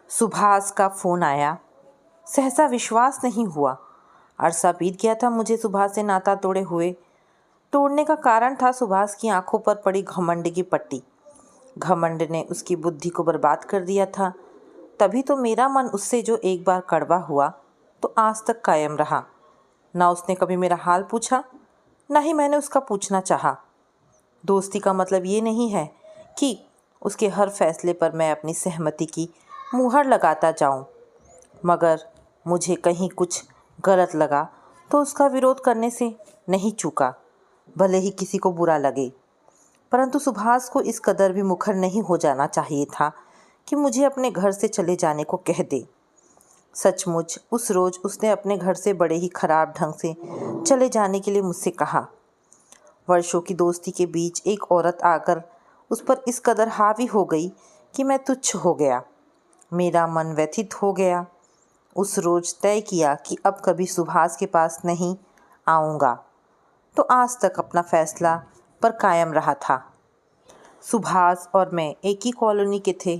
सुभाष का फ़ोन आया। सहसा विश्वास नहीं हुआ। अरसा बीत गया था मुझे सुभाष से नाता तोड़े हुए। तोड़ने का कारण था सुभाष की आंखों पर पड़ी घमंड की पट्टी। घमंड ने उसकी बुद्धि को बर्बाद कर दिया था। तभी तो मेरा मन उससे जो एक बार कड़वा हुआ तो आज तक कायम रहा। ना उसने कभी मेरा हाल पूछा, ना ही मैंने उसका पूछना चाहा। दोस्ती का मतलब ये नहीं है कि उसके हर फैसले पर मैं अपनी सहमति की मुहर लगाता जाऊं, मगर मुझे कहीं कुछ गलत लगा तो उसका विरोध करने से नहीं चूका, भले ही किसी को बुरा लगे। परंतु सुभाष को इस कदर भी मुखर नहीं हो जाना चाहिए था कि मुझे अपने घर से चले जाने को कह दे। सचमुच उस रोज़ उसने अपने घर से बड़े ही खराब ढंग से चले जाने के लिए मुझसे कहा। वर्षों की दोस्ती के बीच एक औरत आकर उस पर इस कदर हावी हो गई कि मैं तुच्छ हो गया। मेरा मन व्यथित हो गया। उस रोज़ तय किया कि अब कभी सुभाष के पास नहीं आऊँगा, तो आज तक अपना फैसला पर कायम रहा था। सुभाष और मैं एक ही कॉलोनी के थे।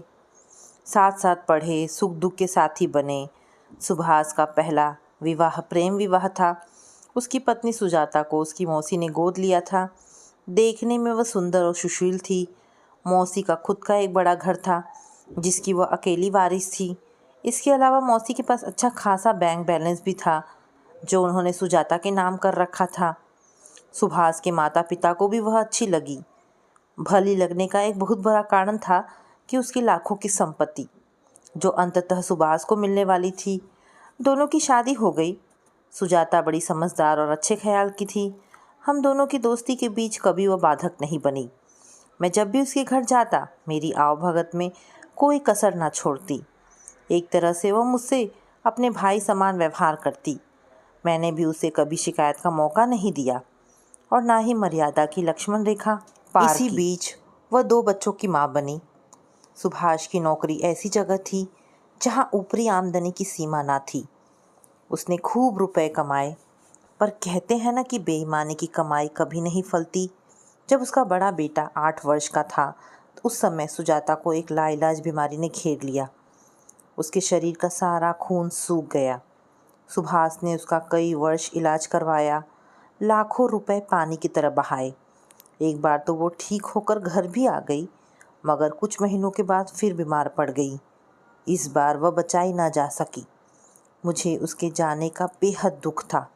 साथ साथ पढ़े, सुख दुख के साथी बने। सुभाष का पहला विवाह प्रेम विवाह था। उसकी पत्नी सुजाता को उसकी मौसी ने गोद लिया था। देखने में वह सुंदर और सुशील थी। मौसी का खुद का एक बड़ा घर था जिसकी वह अकेली वारिस थी। इसके अलावा मौसी के पास अच्छा खासा बैंक बैलेंस भी था जो उन्होंने सुजाता के नाम कर रखा था। सुभाष के माता पिता को भी वह अच्छी लगी। भली लगने का एक बहुत बड़ा कारण था कि उसकी लाखों की संपत्ति जो अंततः सुभाष को मिलने वाली थी। दोनों की शादी हो गई। सुजाता बड़ी समझदार और अच्छे ख्याल की थी। हम दोनों की दोस्ती के बीच कभी वह बाधक नहीं बनी। मैं जब भी उसके घर जाता मेरी आवभगत में कोई कसर न छोड़ती। एक तरह से वह मुझसे अपने भाई समान व्यवहार करती। मैंने भी उसे कभी शिकायत का मौका नहीं दिया और ना ही मर्यादा की लक्ष्मण रेखा पार की। इसी बीच वह 2 बच्चों की माँ बनी। सुभाष की नौकरी ऐसी जगह थी जहाँ ऊपरी आमदनी की सीमा ना थी। उसने खूब रुपए कमाए, पर कहते हैं ना कि बेईमानी की कमाई कभी नहीं फलती। जब उसका बड़ा बेटा 8 वर्ष का था तो उस समय सुजाता को एक लाइलाज बीमारी ने घेर लिया। उसके शरीर का सारा खून सूख गया। सुभाष ने उसका कई वर्ष इलाज करवाया, लाखों रुपए पानी की तरह बहाए। एक बार तो वो ठीक होकर घर भी आ गई, मगर कुछ महीनों के बाद फिर बीमार पड़ गई। इस बार वह बचाई ना जा सकी। मुझे उसके जाने का बेहद दुख था।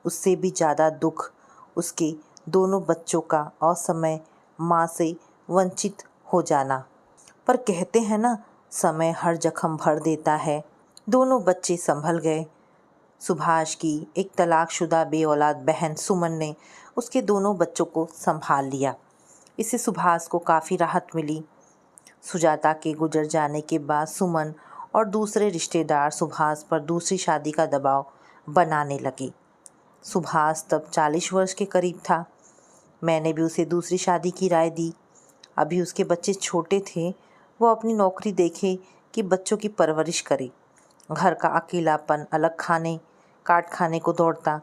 उससे भी ज़्यादा दुख उसके दोनों बच्चों का असमय माँ से वंचित हो जाना। पर कहते हैं ना, समय हर जख्म भर देता है। दोनों बच्चे संभल गए। सुभाष की एक तलाकशुदा बेऔलाद बहन सुमन ने उसके दोनों बच्चों को संभाल लिया। इससे सुभाष को काफ़ी राहत मिली। सुजाता के गुजर जाने के बाद सुमन और दूसरे रिश्तेदार सुभाष पर दूसरी शादी का दबाव बनाने लगे। सुभाष तब 40 वर्ष के करीब था। मैंने भी उसे दूसरी शादी की राय दी। अभी उसके बच्चे छोटे थे। वो अपनी नौकरी देखे कि बच्चों की परवरिश करे। घर का अकेलापन अलग खाने काट खाने को दौड़ता।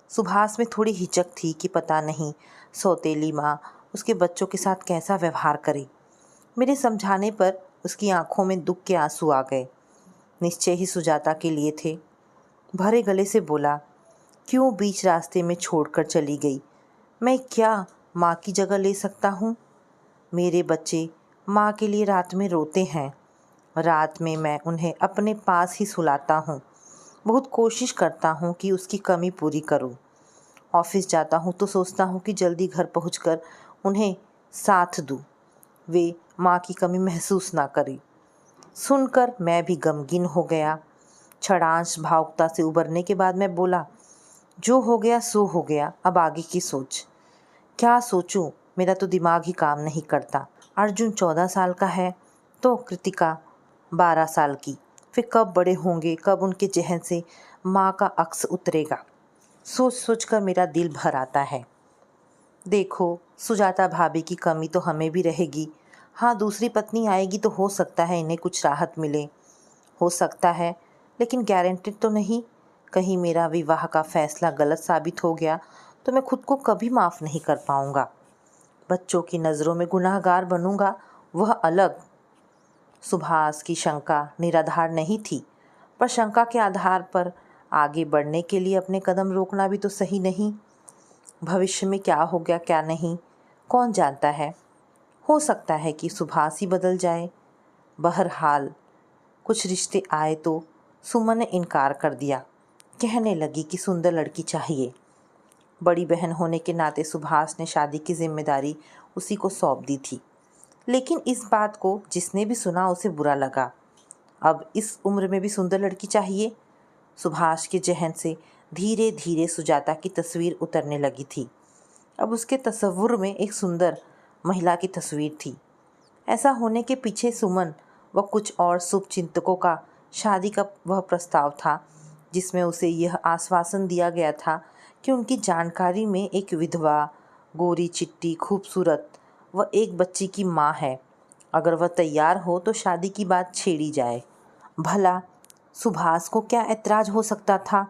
सुभाष में थोड़ी हिचक थी कि पता नहीं सौतेली माँ उसके बच्चों के साथ कैसा व्यवहार करे। मेरे समझाने पर उसकी आंखों में दुख के आंसू आ गए। निश्चय ही सुजाता के लिए थे। भरे गले से बोला, क्यों बीच रास्ते में छोड़कर चली गई? मैं क्या माँ की जगह ले सकता हूँ? मेरे बच्चे माँ के लिए रात में रोते हैं। रात में मैं उन्हें अपने पास ही सुलाता हूँ। बहुत कोशिश करता हूँ कि उसकी कमी पूरी करूँ। ऑफिस जाता हूँ तो सोचता हूँ कि जल्दी घर पहुँचकर उन्हें साथ दूँ, वे माँ की कमी महसूस ना करें। सुनकर मैं भी गमगीन हो गया। क्षणांश भावुकता से उबरने के बाद मैं बोला, जो हो गया सो हो गया, अब आगे की सोच। क्या सोचूं? मेरा तो दिमाग ही काम नहीं करता। अर्जुन 14 साल का है तो कृतिका 12 साल की। फिर कब बड़े होंगे, कब उनके जहन से माँ का अक्स उतरेगा। सोच सोच कर मेरा दिल भर आता है। देखो, सुजाता भाभी की कमी तो हमें भी रहेगी। हाँ, दूसरी पत्नी आएगी तो हो सकता है इन्हें कुछ राहत मिले। हो सकता है, लेकिन गारंटेड तो नहीं। कहीं मेरा विवाह का फैसला गलत साबित हो गया तो मैं खुद को कभी माफ़ नहीं कर पाऊँगा। बच्चों की नज़रों में गुनाहगार बनूँगा, वह अलग। सुभाष की शंका निराधार नहीं थी, पर शंका के आधार पर आगे बढ़ने के लिए अपने कदम रोकना भी तो सही नहीं। भविष्य में क्या हो गया क्या नहीं, कौन जानता है। हो सकता है कि सुभाष ही बदल जाए। बहरहाल कुछ रिश्ते आए तो सुमन ने इनकार कर दिया। कहने लगी कि सुंदर लड़की चाहिए। बड़ी बहन होने के नाते सुभाष ने शादी की जिम्मेदारी उसी को सौंप दी थी, लेकिन इस बात को जिसने भी सुना उसे बुरा लगा। अब इस उम्र में भी सुंदर लड़की चाहिए। सुभाष के जहन से धीरे धीरे सुजाता की तस्वीर उतरने लगी थी। अब उसके तस्वुर में एक सुंदर महिला की तस्वीर थी। ऐसा होने के पीछे सुमन व कुछ और शुभचिंतकों का शादी का वह प्रस्ताव था, जिसमें उसे यह आश्वासन दिया गया था कि उनकी जानकारी में एक विधवा, गोरी चिट्टी, खूबसूरत व एक बच्ची की माँ है। अगर वह तैयार हो तो शादी की बात छेड़ी जाए। भला सुभाष को क्या ऐतराज हो सकता था।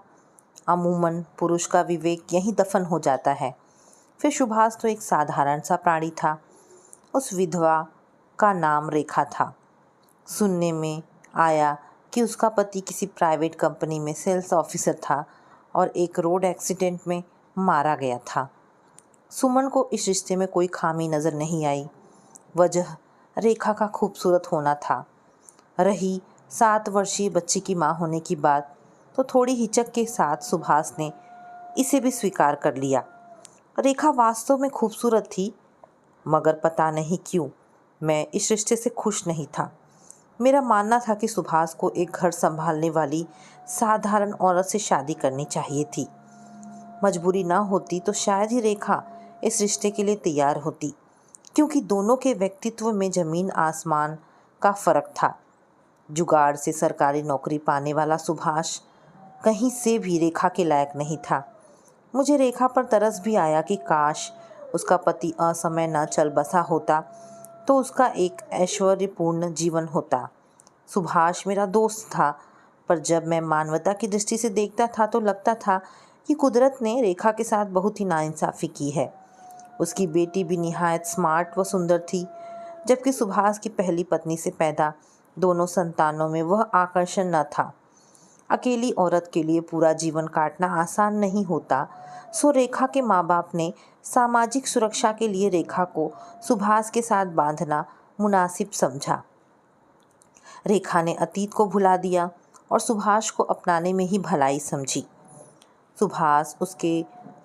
अमूमन पुरुष का विवेक यहीं दफन हो जाता है। फिर सुभाष तो एक साधारण सा प्राणी था। उस विधवा का नाम रेखा था। सुनने में आया कि उसका पति किसी प्राइवेट कंपनी में सेल्स ऑफिसर था और एक रोड एक्सीडेंट में मारा गया था। सुमन को इस रिश्ते में कोई खामी नज़र नहीं आई। वजह रेखा का खूबसूरत होना था। रही 7 वर्षीय बच्ची की माँ होने की बात, तो थोड़ी हिचक के साथ सुभाष ने इसे भी स्वीकार कर लिया। रेखा वास्तव में खूबसूरत थी, मगर पता नहीं क्यों मैं इस रिश्ते से खुश नहीं था। मेरा मानना था कि सुभाष को एक घर संभालने वाली साधारण औरत से शादी करनी चाहिए थी। मजबूरी ना होती तो शायद ही रेखा इस रिश्ते के लिए तैयार होती, क्योंकि दोनों के व्यक्तित्व में ज़मीन आसमान का फ़र्क था। जुगाड़ से सरकारी नौकरी पाने वाला सुभाष कहीं से भी रेखा के लायक नहीं था। मुझे रेखा पर तरस भी आया कि काश उसका पति असमय न चल बसा होता तो उसका एक ऐश्वर्यपूर्ण जीवन होता। सुभाष मेरा दोस्त था, पर जब मैं मानवता की दृष्टि से देखता था तो लगता था कि कुदरत ने रेखा के साथ बहुत ही नाइंसाफ़ी की है। उसकी बेटी भी निहायत स्मार्ट व सुंदर थी, जबकि सुभाष की पहली पत्नी से पैदा दोनों संतानों में वह आकर्षण न था। अकेली औरत के लिए पूरा जीवन काटना आसान नहीं होता, सो रेखा के माँ बाप ने सामाजिक सुरक्षा के लिए रेखा को सुभाष के साथ बांधना मुनासिब समझा। रेखा ने अतीत को भुला दिया और सुभाष को अपनाने में ही भलाई समझी। सुभाष उसके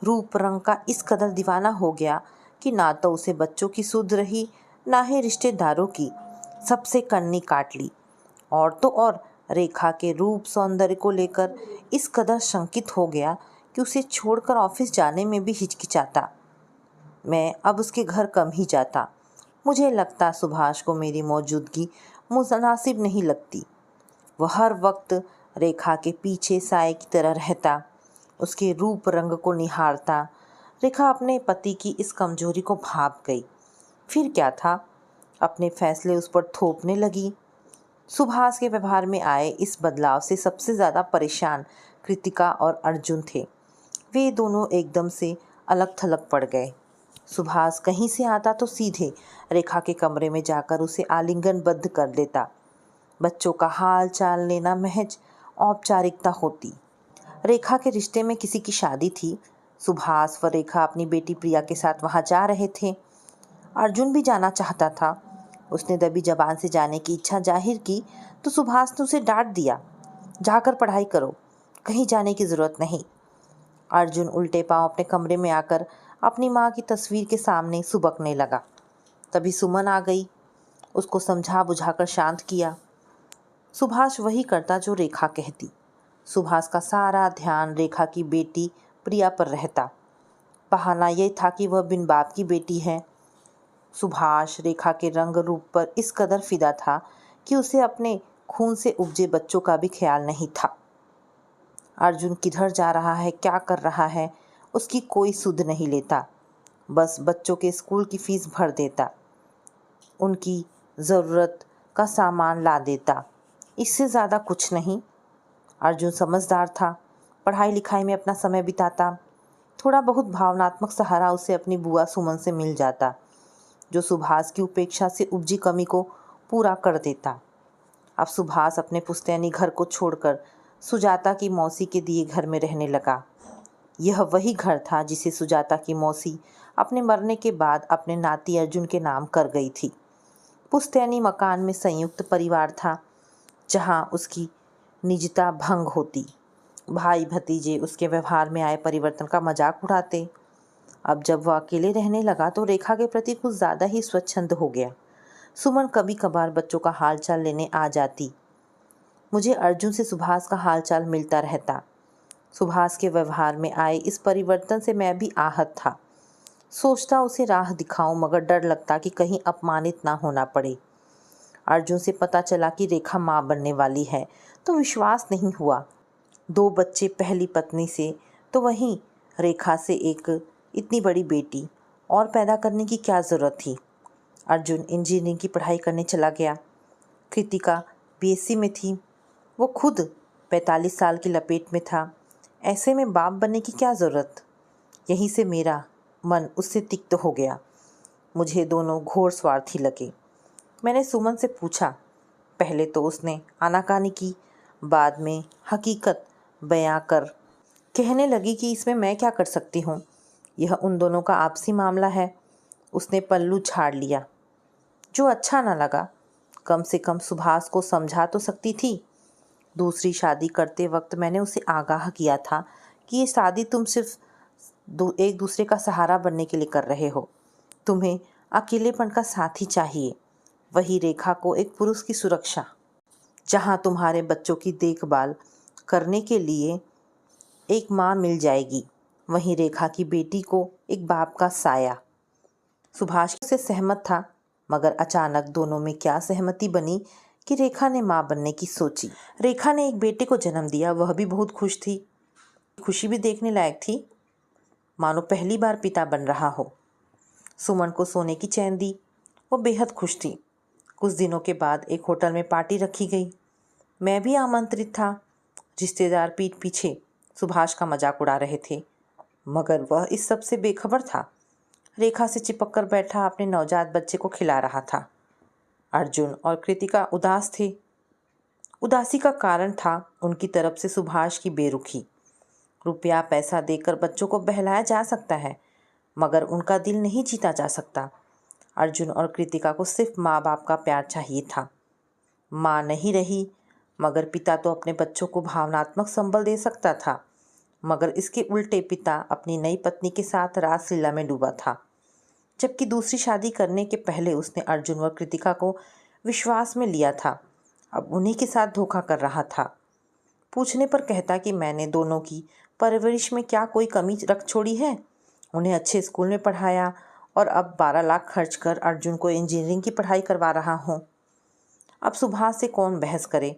रूप रंग का इस कदर दीवाना हो गया कि ना तो उसे बच्चों की सुध रही, ना ही रिश्तेदारों की। सबसे कन्नी काट ली। और तो और रेखा के रूप सौंदर्य को लेकर इस कदर शंकित हो गया कि उसे छोड़कर ऑफिस जाने में भी हिचकिचाता। मैं अब उसके घर कम ही जाता। मुझे लगता सुभाष को मेरी मौजूदगी मुनासिब नहीं लगती। वह हर वक्त रेखा के पीछे साए की तरह रहता, उसके रूप रंग को निहारता। रेखा अपने पति की इस कमजोरी को भाप गई। फिर क्या था, अपने फैसले उस पर थोपने लगी। सुभाष के व्यवहार में आए इस बदलाव से सबसे ज़्यादा परेशान कृतिका और अर्जुन थे। वे दोनों एकदम से अलग थलग पड़ गए। सुभाष कहीं से आता तो सीधे रेखा के कमरे में जाकर उसे आलिंगनबद्ध कर लेता। बच्चों का हाल चाल लेना महज औपचारिकता होती। रेखा के रिश्ते में किसी की शादी थी। सुभाष व रेखा अपनी बेटी प्रिया के साथ वहां जा रहे थे। अर्जुन भी जाना चाहता था। उसने दबी जबान से जाने की इच्छा जाहिर की तो सुभाष ने उसे डांट दिया, जाकर पढ़ाई करो, कहीं जाने की ज़रूरत नहीं। अर्जुन उल्टे पांव अपने कमरे में आकर अपनी माँ की तस्वीर के सामने सुबकने लगा। तभी सुमन आ गई, उसको समझा बुझाकर शांत किया। सुभाष वही करता जो रेखा कहती। सुभाष का सारा ध्यान रेखा की बेटी प्रिया पर रहता। बहाना यह था कि वह बिन बाप की बेटी है। सुभाष रेखा के रंग रूप पर इस कदर फिदा था कि उसे अपने खून से उपजे बच्चों का भी ख्याल नहीं था। अर्जुन किधर जा रहा है, क्या कर रहा है, उसकी कोई सुध नहीं लेता। बस बच्चों के स्कूल की फीस भर देता, उनकी ज़रूरत का सामान ला देता, इससे ज़्यादा कुछ नहीं। अर्जुन समझदार था, पढ़ाई लिखाई में अपना समय बिताता। थोड़ा बहुत भावनात्मक सहारा उसे अपनी बुआ सुमन से मिल जाता, जो सुभाष की उपेक्षा से उपजी कमी को पूरा कर देता। अब सुभाष अपने पुश्तैनी घर को छोड़कर सुजाता की मौसी के दिए घर में रहने लगा। यह वही घर था जिसे सुजाता की मौसी अपने मरने के बाद अपने नाती अर्जुन के नाम कर गई थी। पुश्तैनी मकान में संयुक्त परिवार था, जहां उसकी निजता भंग होती। भाई भतीजे उसके व्यवहार में आए परिवर्तन का मजाक उड़ाते। अब जब वह अकेले रहने लगा तो रेखा के प्रति कुछ ज़्यादा ही स्वच्छंद हो गया। सुमन कभी कभार बच्चों का हालचाल लेने आ जाती। मुझे अर्जुन से सुभाष का हालचाल मिलता रहता। सुभाष के व्यवहार में आए इस परिवर्तन से मैं भी आहत था। सोचता उसे राह दिखाऊं, मगर डर लगता कि कहीं अपमानित ना होना पड़े। अर्जुन से पता चला कि रेखा माँ बनने वाली है तो विश्वास नहीं हुआ। 2 बच्चे पहली पत्नी से, तो वहीं रेखा से एक इतनी बड़ी बेटी और पैदा करने की क्या ज़रूरत थी। अर्जुन इंजीनियरिंग की पढ़ाई करने चला गया। कृतिका बीएससी में थी। वो खुद 45 साल की लपेट में था। ऐसे में बाप बनने की क्या ज़रूरत। यहीं से मेरा मन उससे तिक्त हो गया। मुझे दोनों घोर स्वार्थी लगे। मैंने सुमन से पूछा। पहले तो उसने आनाकानी की, बाद में हकीकत बयां कर कहने लगी कि इसमें मैं क्या कर सकती हूँ, यह उन दोनों का आपसी मामला है। उसने पल्लू झाड़ लिया। जो अच्छा न लगा, कम से कम सुभाष को समझा तो सकती थी। दूसरी शादी करते वक्त मैंने उसे आगाह किया था कि ये शादी तुम सिर्फ एक दूसरे का सहारा बनने के लिए कर रहे हो। तुम्हें अकेलेपन का साथी चाहिए। वही रेखा को एक पुरुष की सुरक्षा, जहाँ तुम्हारे बच्चों की देखभाल करने के लिए एक माँ मिल जाएगी, वहीं रेखा की बेटी को एक बाप का साया। सुभाष से सहमत था, मगर अचानक दोनों में क्या सहमति बनी कि रेखा ने माँ बनने की सोची। रेखा ने एक बेटे को जन्म दिया। वह भी बहुत खुश थी। खुशी भी देखने लायक थी, मानो पहली बार पिता बन रहा हो। सुमन को सोने की चैन दी। वो बेहद खुश थी। कुछ दिनों के बाद एक होटल में पार्टी रखी गई। मैं भी आमंत्रित था। रिश्तेदार पीठ पीछे सुभाष का मजाक उड़ा रहे थे, मगर वह इस सब से बेखबर था। रेखा से चिपक कर बैठा अपने नवजात बच्चे को खिला रहा था। अर्जुन और कृतिका उदास थे। उदासी का कारण था उनकी तरफ से सुभाष की बेरुखी। रुपया पैसा देकर बच्चों को बहलाया जा सकता है, मगर उनका दिल नहीं जीता जा सकता। अर्जुन और कृतिका को सिर्फ माँ बाप का प्यार चाहिए था। माँ नहीं रही, मगर पिता तो अपने बच्चों को भावनात्मक संबल दे सकता था। मगर इसके उल्टे पिता अपनी नई पत्नी के साथ रासलीला में डूबा था। जबकि दूसरी शादी करने के पहले उसने अर्जुन व कृतिका को विश्वास में लिया था। अब उन्हीं के साथ धोखा कर रहा था। पूछने पर कहता कि मैंने दोनों की परवरिश में क्या कोई कमी रख छोड़ी है। उन्हें अच्छे स्कूल में पढ़ाया और अब 12 लाख खर्च कर अर्जुन को इंजीनियरिंग की पढ़ाई करवा रहा हूँ। अब सुभाष से कौन बहस करे।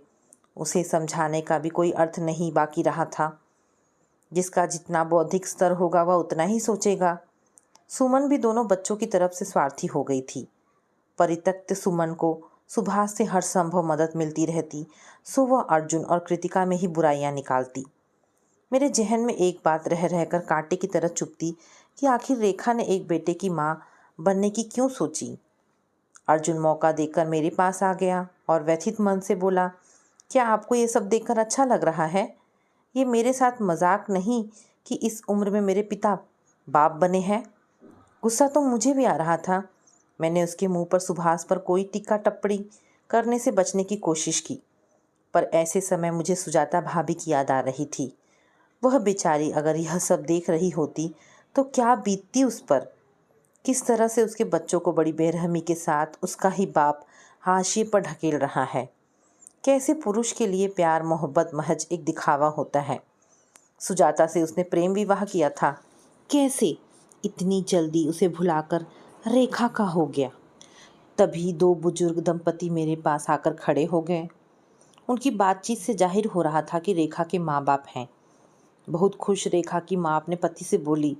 उसे समझाने का भी कोई अर्थ नहीं बाकी रहा था। जिसका जितना बौद्धिक स्तर होगा वह उतना ही सोचेगा। सुमन भी दोनों बच्चों की तरफ से स्वार्थी हो गई थी। परित्यक्त सुमन को सुभाष से हर संभव मदद मिलती रहती, सो वह अर्जुन और कृतिका में ही बुराइयां निकालती। मेरे जहन में एक बात रह रहकर कांटे की तरह चुभती कि आखिर रेखा ने एक बेटे की माँ बनने की क्यों सोची। अर्जुन मौका देकर मेरे पास आ गया और व्यथित मन से बोला, क्या आपको ये सब देखकर अच्छा लग रहा है? ये मेरे साथ मजाक नहीं कि इस उम्र में मेरे पिता बाप बने हैं। गुस्सा तो मुझे भी आ रहा था। मैंने उसके मुंह पर सुभाष पर कोई टिक्का टप्पणी करने से बचने की कोशिश की, पर ऐसे समय मुझे सुजाता भाभी की याद आ रही थी। वह बेचारी अगर यह सब देख रही होती तो क्या बीतती उस पर। किस तरह से उसके बच्चों को बड़ी बेरहमी के साथ उसका ही बाप हाशिए पर ढकेल रहा है। कैसे पुरुष के लिए प्यार मोहब्बत महज एक दिखावा होता है। सुजाता से उसने प्रेम विवाह किया था। कैसे इतनी जल्दी उसे भुलाकर रेखा का हो गया। तभी 2 बुजुर्ग दंपति मेरे पास आकर खड़े हो गए। उनकी बातचीत से जाहिर हो रहा था कि रेखा के माँ बाप हैं। बहुत खुश रेखा की माँ अपने पति से बोली,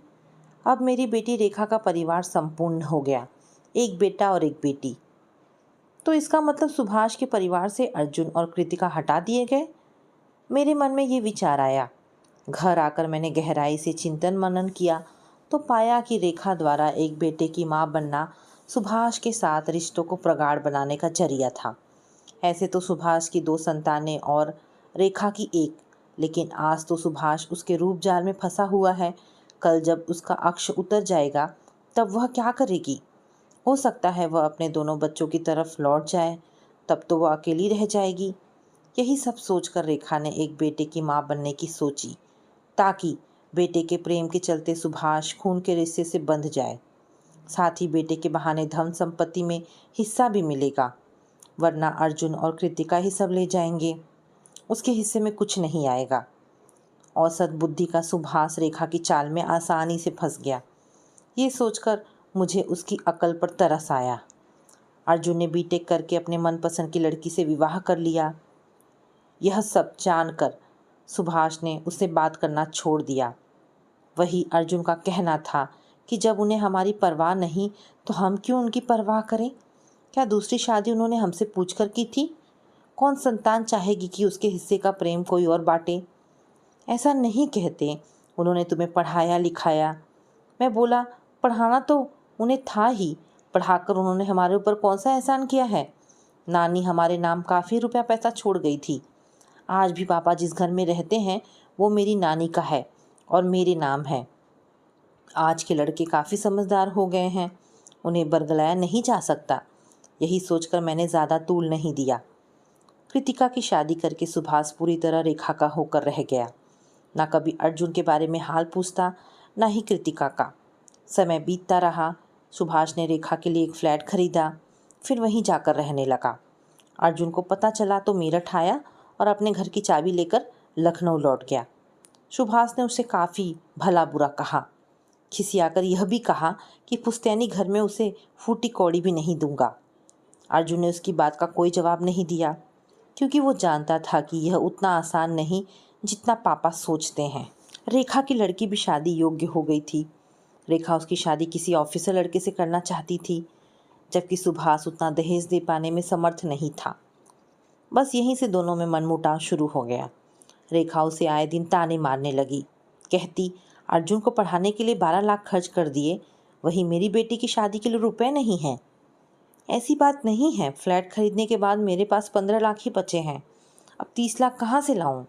अब मेरी बेटी रेखा का परिवार संपूर्ण हो गया, एक बेटा और एक बेटी। तो इसका मतलब सुभाष के परिवार से अर्जुन और कृतिका हटा दिए गए। मेरे मन में ये विचार आया। घर आकर मैंने गहराई से चिंतन मनन किया तो पाया कि रेखा द्वारा एक बेटे की माँ बनना सुभाष के साथ रिश्तों को प्रगाढ़ बनाने का जरिया था। ऐसे तो सुभाष की 2 संतानें और रेखा की 1, लेकिन आज तो सुभाष उसके रूप जाल में फंसा हुआ है। कल जब उसका अक्ष उतर जाएगा तब वह क्या करेगी? हो सकता है वह अपने दोनों बच्चों की तरफ लौट जाए, तब तो वह अकेली रह जाएगी। यही सब सोचकर रेखा ने एक बेटे की माँ बनने की सोची, ताकि बेटे के प्रेम के चलते सुभाष खून के रिश्ते से बंध जाए। साथ ही बेटे के बहाने धन संपत्ति में हिस्सा भी मिलेगा, वरना अर्जुन और कृतिका ही सब ले जाएंगे, उसके हिस्से में कुछ नहीं आएगा। औसत बुद्धि का सुभाष रेखा की चाल में आसानी से फंस गया। ये सोचकर मुझे उसकी अकल पर तरस आया। अर्जुन ने बीटेक करके अपने मनपसंद की लड़की से विवाह कर लिया। यह सब जानकर सुभाष ने उससे बात करना छोड़ दिया। वही अर्जुन का कहना था कि जब उन्हें हमारी परवाह नहीं तो हम क्यों उनकी परवाह करें? क्या दूसरी शादी उन्होंने हमसे पूछकर की थी? कौन संतान चाहेगी कि उसके हिस्से का प्रेम कोई और बांटे? ऐसा नहीं कहते, उन्होंने तुम्हें पढ़ाया लिखाया। मैं बोला, पढ़ाना तो उन्हें था ही, पढ़ाकर उन्होंने हमारे ऊपर कौन सा एहसान किया है? नानी हमारे नाम काफ़ी रुपया पैसा छोड़ गई थी। आज भी पापा जिस घर में रहते हैं वो मेरी नानी का है और मेरे नाम है। आज के लड़के काफ़ी समझदार हो गए हैं, उन्हें बरगलाया नहीं जा सकता। यही सोचकर मैंने ज़्यादा तूल नहीं दिया। कृतिका की शादी करके सुभाष पूरी तरह रेखा का होकर रह गया। ना कभी अर्जुन के बारे में हाल पूछता, ना ही कृतिका का। समय बीतता रहा। सुभाष ने रेखा के लिए एक फ्लैट खरीदा, फिर वहीं जाकर रहने लगा। अर्जुन को पता चला तो मेरठ आया और अपने घर की चाबी लेकर लखनऊ लौट गया। सुभाष ने उसे काफ़ी भला बुरा कहा, खिसियाकर यह भी कहा कि पुश्तैनी घर में उसे फूटी कौड़ी भी नहीं दूंगा। अर्जुन ने उसकी बात का कोई जवाब नहीं दिया, क्योंकि वो जानता था कि यह उतना आसान नहीं जितना पापा सोचते हैं। रेखा की लड़की भी शादी योग्य हो गई थी। रेखा उसकी शादी किसी ऑफिसर लड़के से करना चाहती थी, जबकि सुभाष उतना दहेज दे पाने में समर्थ नहीं था। बस यहीं से दोनों में मनमुटाव शुरू हो गया। रेखा उसे आए दिन ताने मारने लगी, कहती, अर्जुन को पढ़ाने के लिए 12 लाख खर्च कर दिए, वही मेरी बेटी की शादी के लिए रुपए नहीं हैं। ऐसी बात नहीं है, फ्लैट खरीदने के बाद मेरे पास 15 लाख ही बचे हैं, अब 30 लाख कहाँ से लाऊं?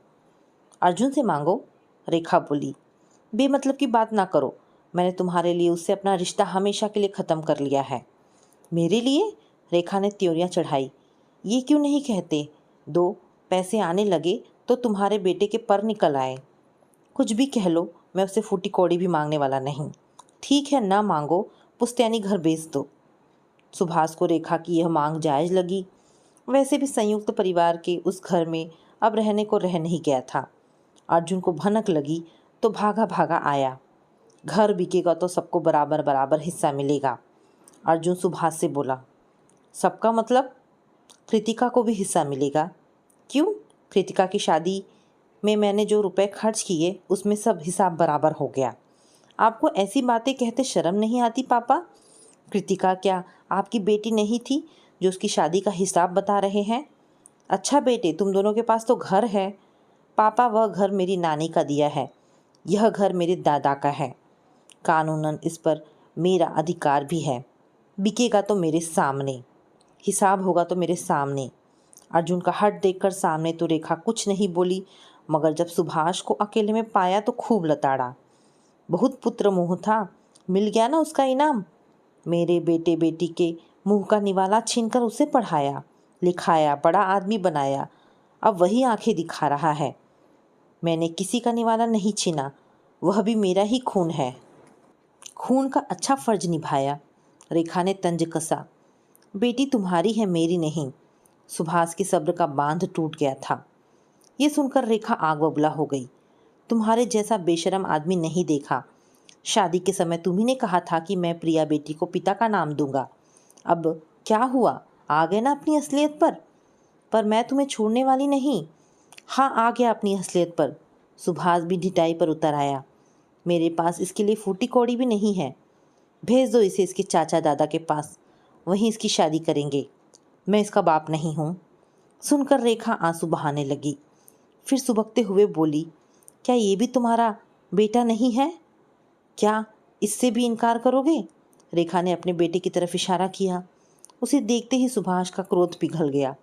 अर्जुन से मांगो, रेखा बोली। बेमतलब की बात ना करो, मैंने तुम्हारे लिए उससे अपना रिश्ता हमेशा के लिए ख़त्म कर लिया है। मेरे लिए? रेखा ने त्योरियां चढ़ाई। ये क्यों नहीं कहते, 2 पैसे आने लगे तो तुम्हारे बेटे के पर निकल आए। कुछ भी कह लो, मैं उससे फूटी कौड़ी भी मांगने वाला नहीं। ठीक है, ना मांगो, पुश्तैनी घर बेच दो। सुभाष को रेखा की यह मांग जायज़ लगी। वैसे भी संयुक्त परिवार के उस घर में अब रहने को रह नहीं गया था। अर्जुन को भनक लगी तो भागा भागा आया। घर बिकेगा तो सबको बराबर बराबर हिस्सा मिलेगा। अर्जुन सुभाष से बोला, सबका मतलब? कृतिका को भी हिस्सा मिलेगा। क्यों? कृतिका की शादी में मैंने जो रुपए खर्च किए उसमें सब हिसाब बराबर हो गया। आपको ऐसी बातें कहते शर्म नहीं आती पापा? कृतिका क्या आपकी बेटी नहीं थी जो उसकी शादी का हिसाब बता रहे हैं? अच्छा बेटे, तुम दोनों के पास तो घर है। पापा, वह घर मेरी नानी का दिया है, यह घर मेरे दादा का है। कानूनन इस पर मेरा अधिकार भी है। बिकेगा तो मेरे सामने, हिसाब होगा तो मेरे सामने। अर्जुन का हट देखकर सामने तो रेखा कुछ नहीं बोली, मगर जब सुभाष को अकेले में पाया तो खूब लताड़ा। बहुत पुत्र मोह था, मिल गया ना उसका इनाम। मेरे बेटे बेटी के मुंह का निवाला छीनकर उसे पढ़ाया लिखाया, बड़ा आदमी बनाया, अब वही आंखें दिखा रहा है। मैंने किसी का निवाला नहीं छीना, वह भी मेरा ही खून है। खून का अच्छा फर्ज निभाया। रेखा ने तंज कसा। बेटी तुम्हारी है, मेरी नहीं। सुभाष के सब्र का बांध टूट गया था। ये सुनकर रेखा आग बबूला हो गई। तुम्हारे जैसा बेशरम आदमी नहीं देखा। शादी के समय तुम्ही ने कहा था कि मैं प्रिया बेटी को पिता का नाम दूंगा। अब क्या हुआ, आ गए ना अपनी असलियत पर? पर मैं तुम्हें छोड़ने वाली नहीं। हाँ, आ गया अपनी असलियत पर। सुभाष भी ढिठाई पर उतर आया। मेरे पास इसके लिए फूटी कौड़ी भी नहीं है। भेज दो इसे इसके चाचा दादा के पास, वहीं इसकी शादी करेंगे। मैं इसका बाप नहीं हूँ। सुनकर रेखा आंसू बहाने लगी, फिर सुबकते हुए बोली, क्या ये भी तुम्हारा बेटा नहीं है? क्या इससे भी इनकार करोगे? रेखा ने अपने बेटे की तरफ इशारा किया। उसे देखते ही सुभाष का क्रोध पिघल गया।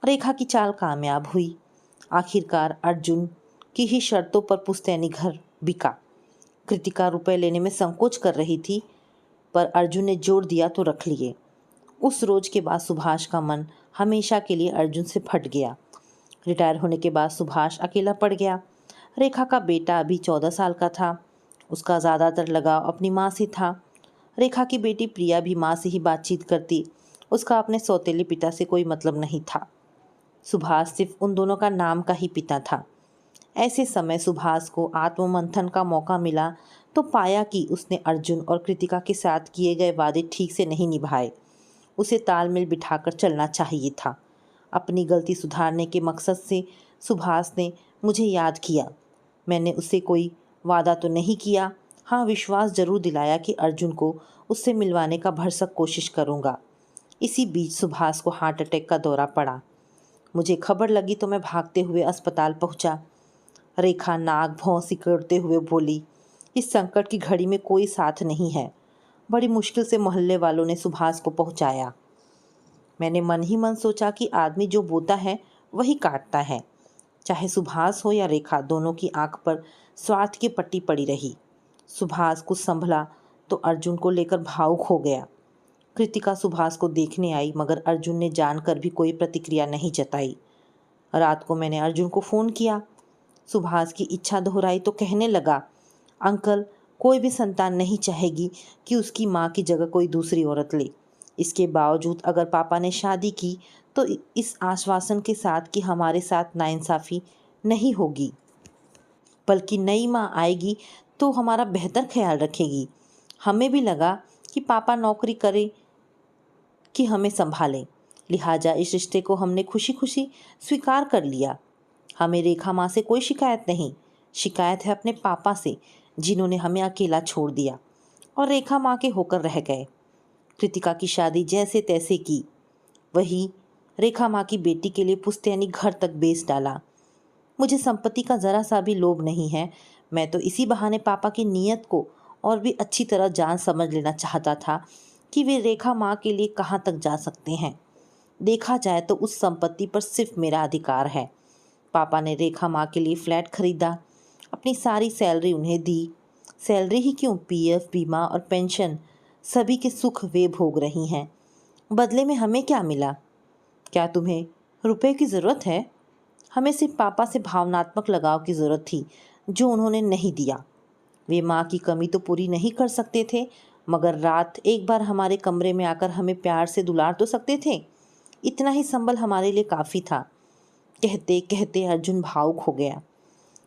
रेखा की चाल कामयाब हुई। आखिरकार अर्जुन की ही शर्तों पर पुश्तैनी घर बिका। कृतिका रुपए लेने में संकोच कर रही थी, पर अर्जुन ने जोर दिया तो रख लिए। उस रोज के बाद सुभाष का मन हमेशा के लिए अर्जुन से फट गया। रिटायर होने के बाद सुभाष अकेला पड़ गया। रेखा का बेटा अभी 14 साल का था। उसका ज़्यादातर लगाव अपनी माँ से था। रेखा की बेटी प्रिया भी माँ से ही बातचीत करती। उसका अपने सौतेले पिता से कोई मतलब नहीं था। सुभाष सिर्फ उन दोनों का नाम का ही पिता था। ऐसे समय सुभाष को आत्ममंथन का मौका मिला तो पाया कि उसने अर्जुन और कृतिका के साथ किए गए वादे ठीक से नहीं निभाए। उसे तालमेल बिठाकर चलना चाहिए था। अपनी गलती सुधारने के मकसद से सुभाष ने मुझे याद किया। मैंने उससे कोई वादा तो नहीं किया, हाँ विश्वास जरूर दिलाया कि अर्जुन को उससे मिलवाने का भरसक कोशिश करूँगा। इसी बीच सुभाष को हार्ट अटैक का दौरा पड़ा। मुझे खबर लगी तो मैं भागते हुए अस्पताल पहुँचा। रेखा नाक भौं सिकुड़ते हुए बोली, इस संकट की घड़ी में कोई साथ नहीं है। बड़ी मुश्किल से मोहल्ले वालों ने सुभाष को पहुँचाया। मैंने मन ही मन सोचा कि आदमी जो बोता है वही काटता है। चाहे सुभाष हो या रेखा, दोनों की आंख पर स्वार्थ की पट्टी पड़ी रही। सुभाष कुछ संभला तो अर्जुन को लेकर भावुक हो गया। कृतिका सुभाष को देखने आई, मगर अर्जुन ने जानकर भी कोई प्रतिक्रिया नहीं जताई। रात को मैंने अर्जुन को फ़ोन किया। सुभाष की इच्छा दोहराई तो कहने लगा, अंकल कोई भी संतान नहीं चाहेगी कि उसकी माँ की जगह कोई दूसरी औरत ले। इसके बावजूद अगर पापा ने शादी की तो इस आश्वासन के साथ कि हमारे साथ नाइंसाफ़ी नहीं होगी, बल्कि नई माँ आएगी तो हमारा बेहतर ख्याल रखेगी। हमें भी लगा कि पापा नौकरी करे कि हमें संभालें, लिहाजा इस रिश्ते को हमने खुशी खुशी स्वीकार कर लिया। हमें रेखा माँ से कोई शिकायत नहीं, शिकायत है अपने पापा से, जिन्होंने हमें अकेला छोड़ दिया और रेखा माँ के होकर रह गए। कृतिका की शादी जैसे तैसे की, वही रेखा माँ की बेटी के लिए पुश्तैनी घर तक बेच डाला। मुझे संपत्ति का ज़रा सा भी लोभ नहीं है। मैं तो इसी बहाने पापा की नीयत को और भी अच्छी तरह जान समझ लेना चाहता था कि वे रेखा माँ के लिए कहाँ तक जा सकते हैं। देखा जाए तो उस संपत्ति पर सिर्फ मेरा अधिकार है। पापा ने रेखा माँ के लिए फ्लैट खरीदा, अपनी सारी सैलरी उन्हें दी। सैलरी ही क्यों, पीएफ, बीमा और पेंशन सभी के सुख वे भोग रही हैं। बदले में हमें क्या मिला? क्या तुम्हें रुपए की ज़रूरत है? हमें सिर्फ पापा से भावनात्मक लगाव की ज़रूरत थी, जो उन्होंने नहीं दिया। वे माँ की कमी तो पूरी नहीं कर सकते थे, मगर रात एक बार हमारे कमरे में आकर हमें प्यार से दुलार तो सकते थे। इतना ही संबल हमारे लिए काफ़ी था। कहते कहते अर्जुन भावुक हो गया।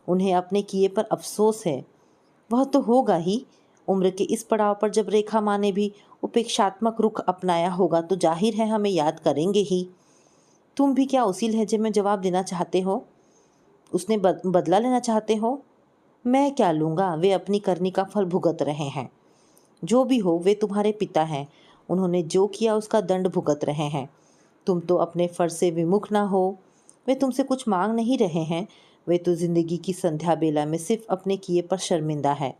उन्हें अपने किए पर अफसोस है। वह तो होगा ही। उम्र के इस पड़ाव पर जब रेखा माँ ने भी उपेक्षात्मक रुख अपनाया होगा तो जाहिर है हमें याद करेंगे ही। तुम भी क्या उसी लहजे में जवाब देना चाहते हो? उसने बदला लेना चाहते हो? मैं क्या लूँगा, वे अपनी करनी का फल भुगत रहे हैं। जो भी हो, वे तुम्हारे पिता हैं। उन्होंने जो किया उसका दंड भुगत रहे हैं। तुम तो अपने फर्ज से विमुख ना हो। वे तुमसे कुछ मांग नहीं रहे हैं। वे तो जिंदगी की संध्या बेला में सिर्फ अपने किए पर शर्मिंदा है।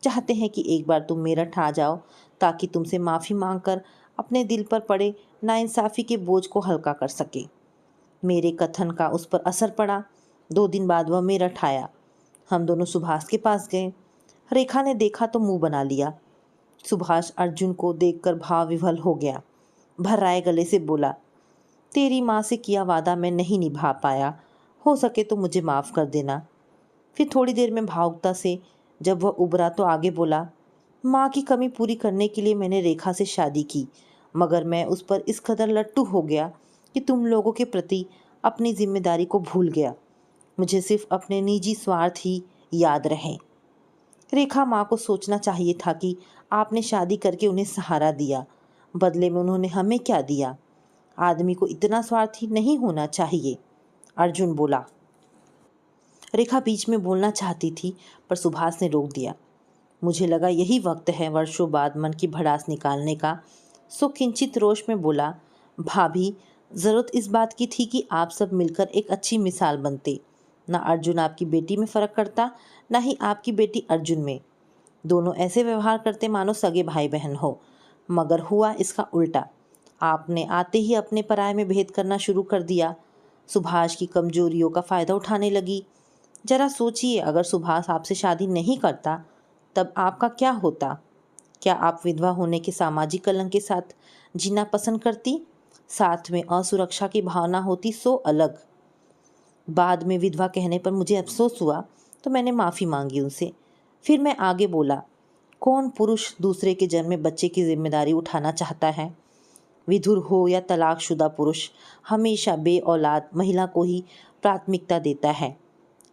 चाहते हैं कि एक बार तुम मेरठ आ जाओ ताकि तुमसे माफ़ी मांगकर अपने दिल पर पड़े नाइंसाफ़ी के बोझ को हल्का कर सके। मेरे कथन का उस पर असर पड़ा। 2 दिन बाद वह मेरठ आया। हम दोनों सुभाष के पास गए। रेखा ने देखा तो मुंह बना लिया। सुभाष अर्जुन को देखकर भाव विह्वल हो गया। भर्राए गले से बोला, तेरी माँ से किया वादा मैं नहीं निभा पाया, हो सके तो मुझे माफ़ कर देना। फिर थोड़ी देर में भावुकता से जब वह उबरा तो आगे बोला, माँ की कमी पूरी करने के लिए मैंने रेखा से शादी की, मगर मैं उस पर इस कदर लट्टू हो गया कि तुम लोगों के प्रति अपनी जिम्मेदारी को भूल गया। मुझे सिर्फ अपने निजी स्वार्थ ही याद रहे। रेखा माँ को सोचना चाहिए था कि आपने शादी करके उन्हें सहारा दिया, बदले में उन्होंने हमें क्या दिया। आदमी को इतना स्वार्थी नहीं होना चाहिए। अर्जुन बोला। रेखा बीच में बोलना चाहती थी, पर सुभाष ने रोक दिया। मुझे लगा यही वक्त है वर्षों बाद मन की भड़ास निकालने का। सो किंचित रोष में बोला, भाभी, ज़रूरत इस बात की थी कि आप सब मिलकर एक अच्छी मिसाल बनते। ना अर्जुन आपकी बेटी में फ़र्क करता, ना ही आपकी बेटी अर्जुन में। दोनों ऐसे व्यवहार करते मानो सगे भाई बहन हो, मगर हुआ इसका उल्टा। आपने आते ही अपने पराये में भेद करना शुरू कर दिया। सुभाष की कमजोरियों का फ़ायदा उठाने लगी। जरा सोचिए, अगर सुभाष आपसे शादी नहीं करता तब आपका क्या होता? क्या आप विधवा होने के सामाजिक कलंक के साथ जीना पसंद करती? साथ में असुरक्षा की भावना होती सो अलग। बाद में विधवा कहने पर मुझे अफसोस हुआ तो मैंने माफ़ी मांगी उनसे। फिर मैं आगे बोला, कौन पुरुष दूसरे के जन्म में बच्चे की जिम्मेदारी उठाना चाहता है? विधुर हो या तलाकशुदा पुरुष हमेशा बे औलाद महिला को ही प्राथमिकता देता है।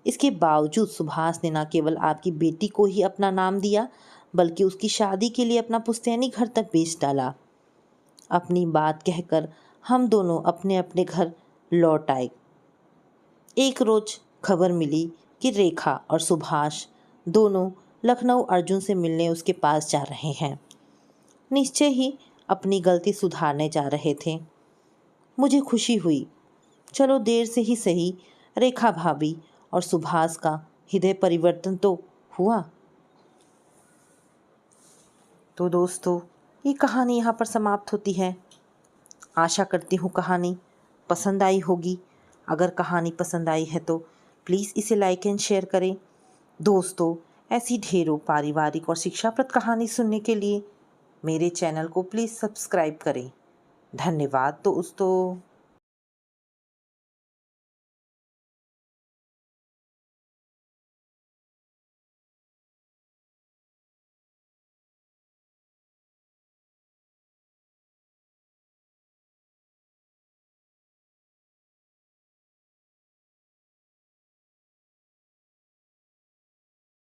इसके बावजूद सुभाष ने न केवल आपकी बेटी को ही अपना नाम दिया, बल्कि उसकी शादी के लिए अपना पुश्तैनी घर तक बेच डाला। अपनी बात कहकर हम दोनों अपने अपने घर लौट आए। एक रोज खबर मिली कि रेखा और सुभाष दोनों लखनऊ अर्जुन से मिलने उसके पास जा रहे हैं। निश्चय ही अपनी गलती सुधारने जा रहे थे। मुझे खुशी हुई। चलो देर से ही सही, रेखा भाभी और सुभाष का हृदय परिवर्तन तो हुआ। तो दोस्तों, ये कहानी यहाँ पर समाप्त होती है। आशा करती हूँ कहानी पसंद आई होगी। अगर कहानी पसंद आई है तो प्लीज़ इसे लाइक एंड शेयर करें। दोस्तों, ऐसी ढेरों पारिवारिक और शिक्षाप्रद कहानी सुनने के लिए मेरे चैनल को प्लीज़ सब्सक्राइब करें। धन्यवाद दोस्तों।